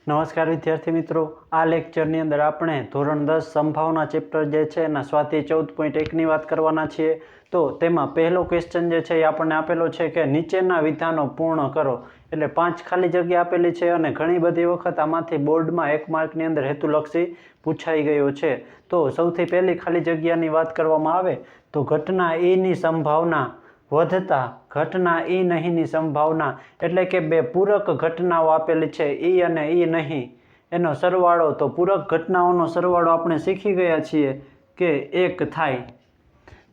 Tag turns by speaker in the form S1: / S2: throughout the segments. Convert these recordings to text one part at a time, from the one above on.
S1: નમસ્કાર વિદ્યાર્થી મિત્રો, આ લેક્ચરની અંદર આપણે ધોરણ 10 સંભાવના ચેપ્ટર જે છે એના સ્વાધ્યાય 14.1ની વાત કરવાના છીએ. તો તેમાં પહેલો ક્વેશ્ચન જે છે એ આપણને આપેલો છે કે નીચેના વિધાનો પૂર્ણ કરો. એટલે 5 ખાલી જગ્યા આપેલી છે અને ઘણી બધી વખત આમાંથી બોર્ડમાં 1 માર્કની અંદર હેતુલક્ષી પૂછાઈ ગયો છે. તો સૌથી પહેલી ખાલી જગ્યાની વાત કરવામાં આવે તો ઘટના ઈની સંભાવના વધતા ઘટના ઈ નહીંની સંભાવના, એટલે કે બે પૂરક ઘટનાઓ આપેલી છે ઈ અને ઈ નહીં, એનો સરવાળો. તો પૂરક ઘટનાઓનો સરવાળો આપણે શીખી ગયા છીએ કે 1 થાય.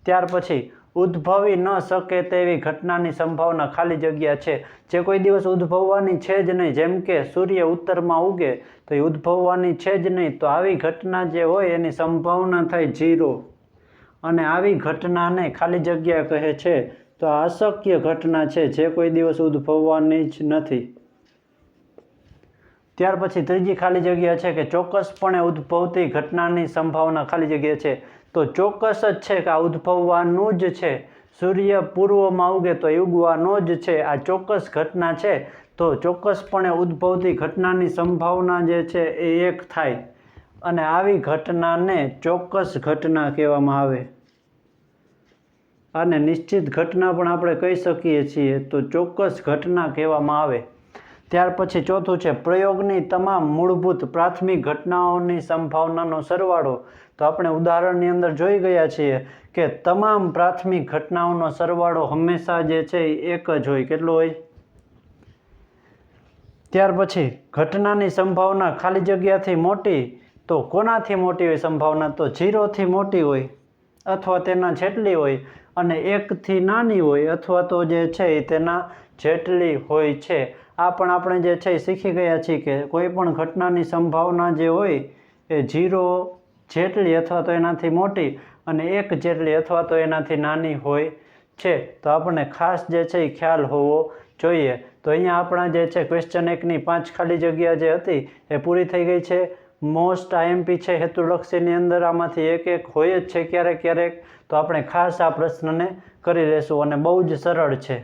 S1: ત્યાર પછી ઉદ્ભવી ન શકે તેવી ઘટનાની સંભાવના ખાલી જગ્યા છે. જે કોઈ દિવસ ઉદ્ભવવાની છે જ નહીં, જેમ કે સૂર્ય ઉત્તરમાં ઉગે તો એ ઉદ્ભવવાની છે જ નહીં, તો આવી ઘટના જે હોય એની સંભાવના થાય 0. અને આવી ઘટનાને ખાલી જગ્યા કહે છે તો આ અશક્ય ઘટના છે, જે કોઈ દિવસ ઉદ્ભવવાની જ નથી. ત્યાર પછી ત્રીજી ખાલી જગ્યા છે કે ચોક્કસપણે ઉદ્ભવતી ઘટનાની સંભાવના ખાલી જગ્યા છે. તો ચોક્કસ જ છે કે આ ઉદ્ભવવાનું જ છે. સૂર્ય પૂર્વમાં ઉગે તો એ ઉગવાનો જ છે, આ ચોક્કસ ઘટના છે. તો ચોક્કસપણે ઉદ્ભવતી ઘટનાની સંભાવના જે છે એ 1 થાય. અને આવી ઘટનાને ચોક્કસ ઘટના કહેવામાં આવે. અને નિશ્ચિત ઘટના પણ આપણે કહી શકીએ છીએ, તો ચોક્કસ ઘટના કહેવામાં આવે. ત્યાર પછી ચોથું છે પ્રયોગની તમામ મૂળભૂત પ્રાથમિક ઘટનાઓની સંભાવનાનો સરવાળો. તો આપણે ઉદાહરણની અંદર જોઈ ગયા છીએ કે તમામ પ્રાથમિક ઘટનાઓનો સરવાળો હંમેશા જે છે એ 1 જ હોય. કેટલો હોય? ત્યાર પછી ઘટનાની સંભાવના ખાલી જગ્યાથી મોટી, તો કોનાથી મોટી હોય સંભાવના? તો 0થી મોટી હોય અથવા તેના જેટલી હોય, અને 1થી નાની હોય અથવા તો જે છે એ તેના જેટલી હોય છે. આ પણ આપણે જે છે એ શીખી ગયા છીએ કે કોઈ પણ ઘટનાની સંભાવના જે હોય એ 0 જેટલી અથવા તો એનાથી મોટી અને 1 જેટલી અથવા તો એનાથી નાની હોય છે. તો આપણને ખાસ જે છે એ ખ્યાલ હોવો જોઈએ. તો અહીંયા આપણા જે છે ક્વેશ્ચન 1ની 5 ખાલી જગ્યા જે હતી એ પૂરી થઈ ગઈ છે. મોસ્ટ આઈએમપી છે હેતુલક્ષીની અંદર આમાંથી એક હોય જ છે ક્યારેક ક્યારેક. તો આપણે ખાસ આ પ્રશ્નને કરી લેશું અને બહુ જ સરળ છે.